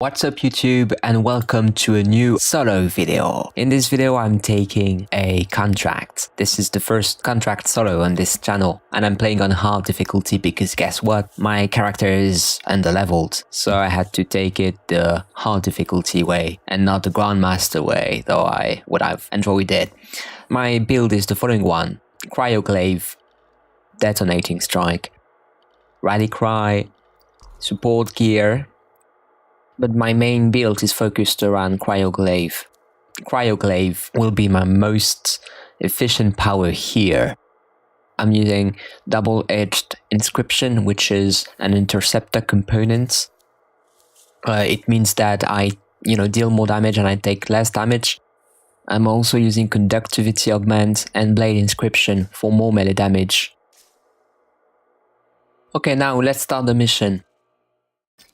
What's up YouTube and welcome to a new solo video. In this video I'm taking a contract. This is the first contract solo on this channel and I'm playing on hard difficulty because guess what? My character is underleveled, so I had to take it the hard difficulty way and not the grandmaster way, though I would have enjoyed it. My build is the following one: Cryo glaive, Detonating strike, rally cry, support gear. But my main build is focused around Cryo glaive. Cryo glaive will be my most efficient power here. I'm using double-edged inscription, which is an interceptor component. It means that I deal more damage and I take less damage. I'm also using conductivity augment and blade inscription for more melee damage. Okay, now let's start the mission.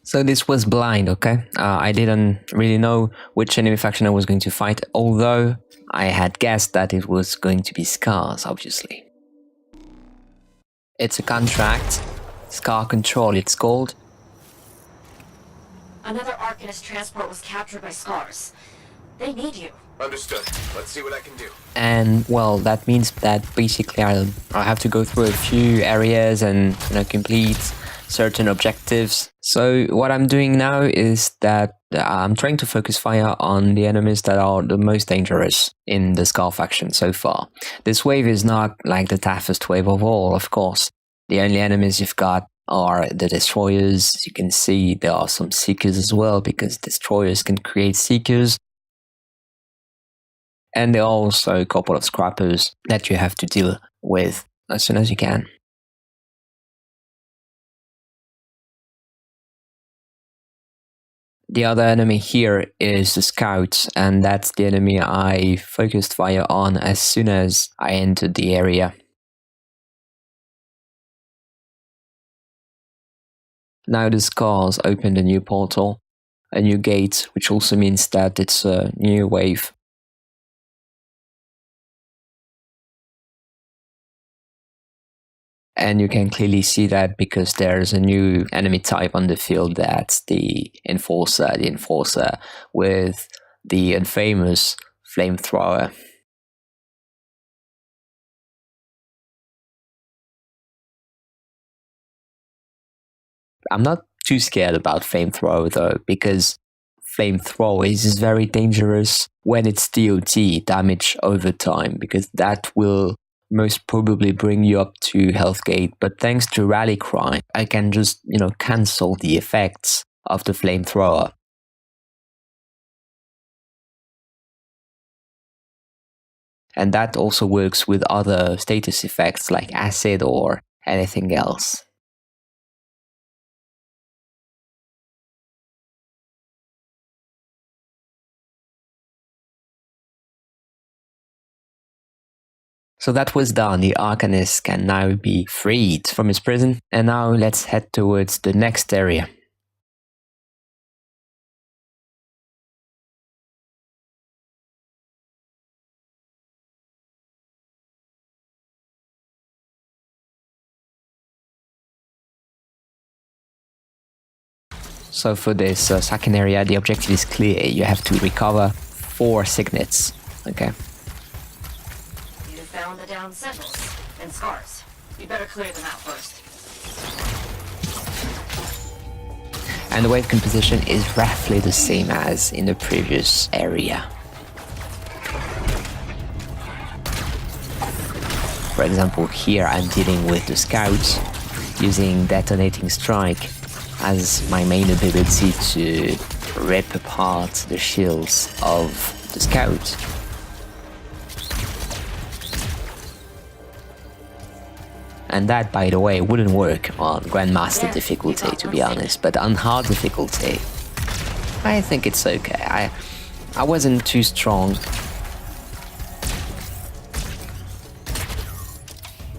So this was blind, okay? I didn't really know which enemy faction I was going to fight, although I had guessed that it was going to be Scars, obviously. It's a contract. Scar Control, it's called. Another Arcanist transport was captured by Scars. They need you. Understood. Let's see what I can do. And, well, that means that basically I'll have to go through a few areas and complete certain objectives. So what I'm doing now is that I'm trying to focus fire on the enemies that are the most dangerous in the Scar faction so far. This wave is not like the toughest wave of all, of course. The only enemies you've got are the destroyers. As you can see, there are some seekers as well, because destroyers can create seekers. And there are also a couple of scrappers that you have to deal with as soon as you can. The other enemy here is the scouts, and that's the enemy I focused fire on as soon as I entered the area. Now the Scars opened a new portal, a new gate, which also means that it's a new wave. And you can clearly see that because there's a new enemy type on the field. That's the Enforcer with the infamous flamethrower. I'm not too scared about flamethrower though, because flamethrower is very dangerous when it's DOT, damage over time, because that will most probably bring you up to health gate, but thanks to rally cry, I can just, cancel the effects of the flamethrower. And that also works with other status effects like acid or anything else. So that was done. The Arcanist can now be freed from his prison. And now let's head towards the next area. So for this second area, the objective is clear. You have to recover 4 signets. Okay. Found the downed sentinels and Scars. You better clear them out first. And the wave composition is roughly the same as in the previous area. For example, here I'm dealing with the scouts using Detonating strike as my main ability to rip apart the shields of the scouts. And that, by the way, wouldn't work on Grandmaster difficulty, to be honest, but on hard difficulty, I think it's okay. I wasn't too strong.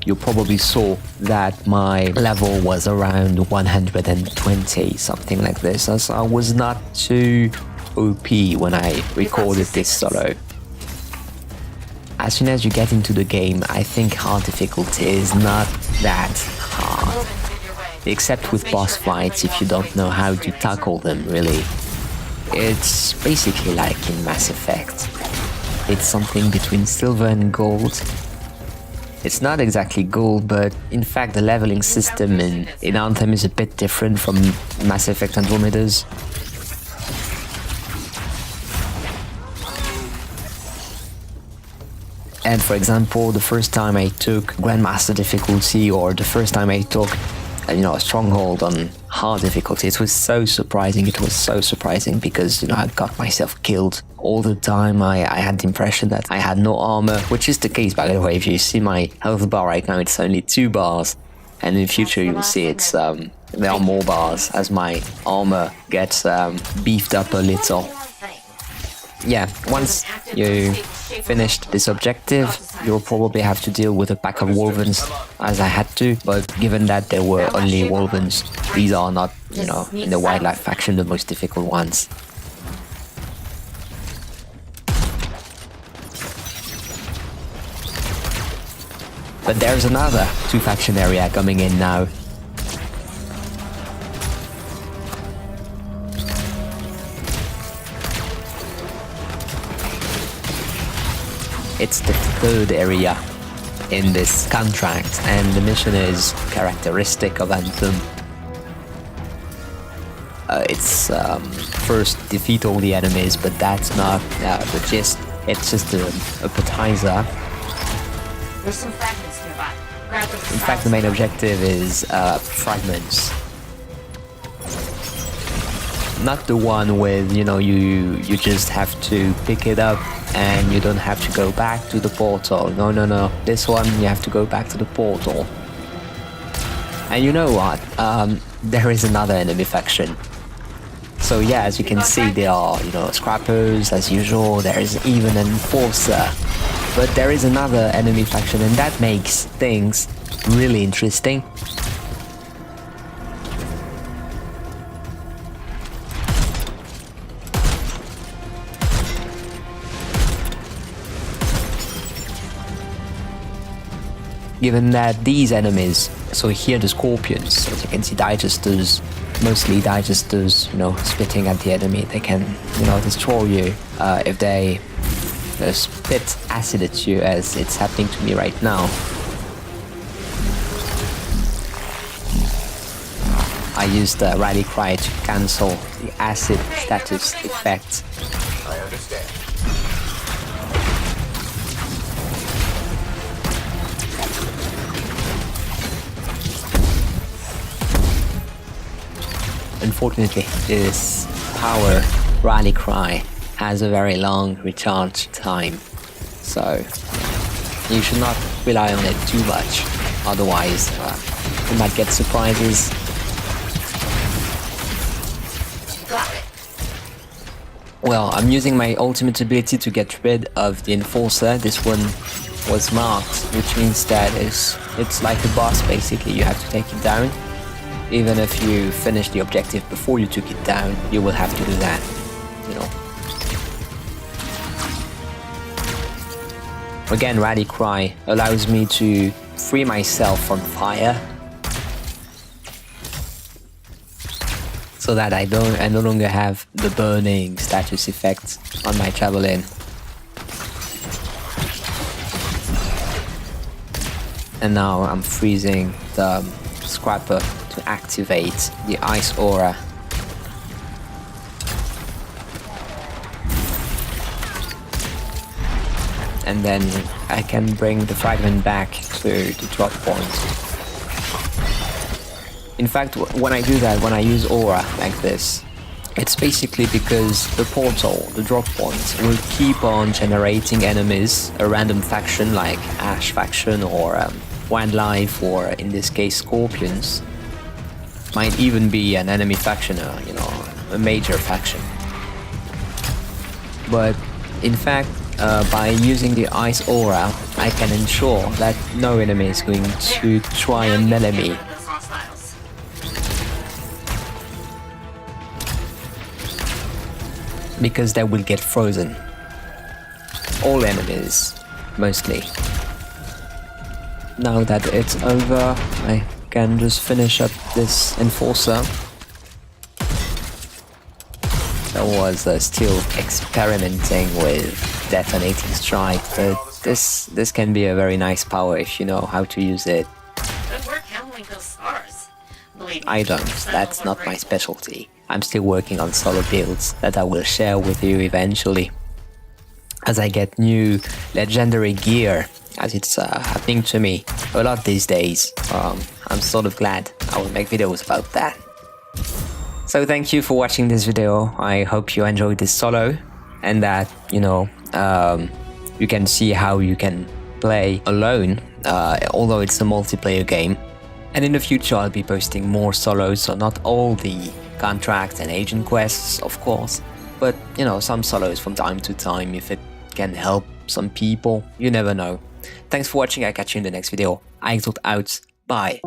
You probably saw that my level was around 120, something like this, as I was not too OP when I recorded this solo. As soon as you get into the game, I think hard difficulty is not that hard. Except with boss fights if you don't know how to tackle them, really. It's basically like in Mass Effect. It's something between silver and gold. It's not exactly gold, but in fact the leveling system in Anthem is a bit different from Mass Effect Andromeda's. And for example, the first time I took Grandmaster difficulty, or the first time I took a stronghold on hard difficulty, it was so surprising. It was so surprising because I got myself killed all the time. I had the impression that I had no armor, which is the case, by the way. If you see my health bar right now, it's only 2 bars, and in the future you'll see it's there are more bars as my armor gets beefed up a little. Yeah, once you finished this objective, you'll probably have to deal with a pack of Wolvens, as I had to, but given that there were only Wolvens, these are not, in the wildlife faction, the most difficult ones. But there's another 2-faction area coming in now. It's the 3rd area in this contract, and the mission is characteristic of Anthem. It's first defeat all the enemies, but that's not the gist. It's just an appetizer. There's some fragments nearby. Grab them. In fact, the main objective is fragments. Not the one with, you just have to pick it up and you don't have to go back to the portal. No. This one, you have to go back to the portal. And you know what? There is another enemy faction. So yeah, as you can see, there are, scrappers as usual. There is even an enforcer. But there is another enemy faction, and that makes things really interesting. Given that these enemies, so here the scorpions, as you can see, digesters, mostly digesters, spitting at the enemy, they can, destroy you if they spit acid at you, as it's happening to me right now. I used the rally cry to cancel the acid status effect. I understand. Unfortunately, this power rally cry has a very long recharge time, so you should not rely on it too much, otherwise you might get surprises. Well, I'm using my ultimate ability to get rid of the enforcer. This one was marked, which means that it's like a boss basically. You have to take it down. Even if you finish the objective before you took it down, you will have to do that, Again, Rally Cry allows me to free myself from fire, so that I no longer have the burning status effect on my javelin. And now I'm freezing the scrapper to activate the ice aura. And then I can bring the fragment back to the drop point. In fact, when I do that, when I use aura like this, it's basically because the portal, the drop point, will keep on generating enemies, a random faction like Ash faction or Wildlife, or in this case Scorpions. Might even be an enemy faction, a major faction. But in fact, by using the ice aura, I can ensure that no enemy is going to try and melee me. Because they will get frozen. All enemies, mostly. Now that it's over, I can just finish up this enforcer. So was still experimenting with detonating strike, but this can be a very nice power if you know how to use it. Good work handling those scars. Believe me, I don't, that's not my specialty. I'm still working on solo builds that I will share with you eventually. As I get new legendary gear, as it's happening to me a lot these days. I'm sort of glad I will make videos about that. So thank you for watching this video. I hope you enjoyed this solo and that, you know, you can see how you can play alone, although it's a multiplayer game. And in the future I'll be posting more solos, so not all the contract and agent quests, of course, but, you know, some solos from time to time if it can help some people, you never know. Thanks for watching, I'll catch you in the next video. Exalt out, bye.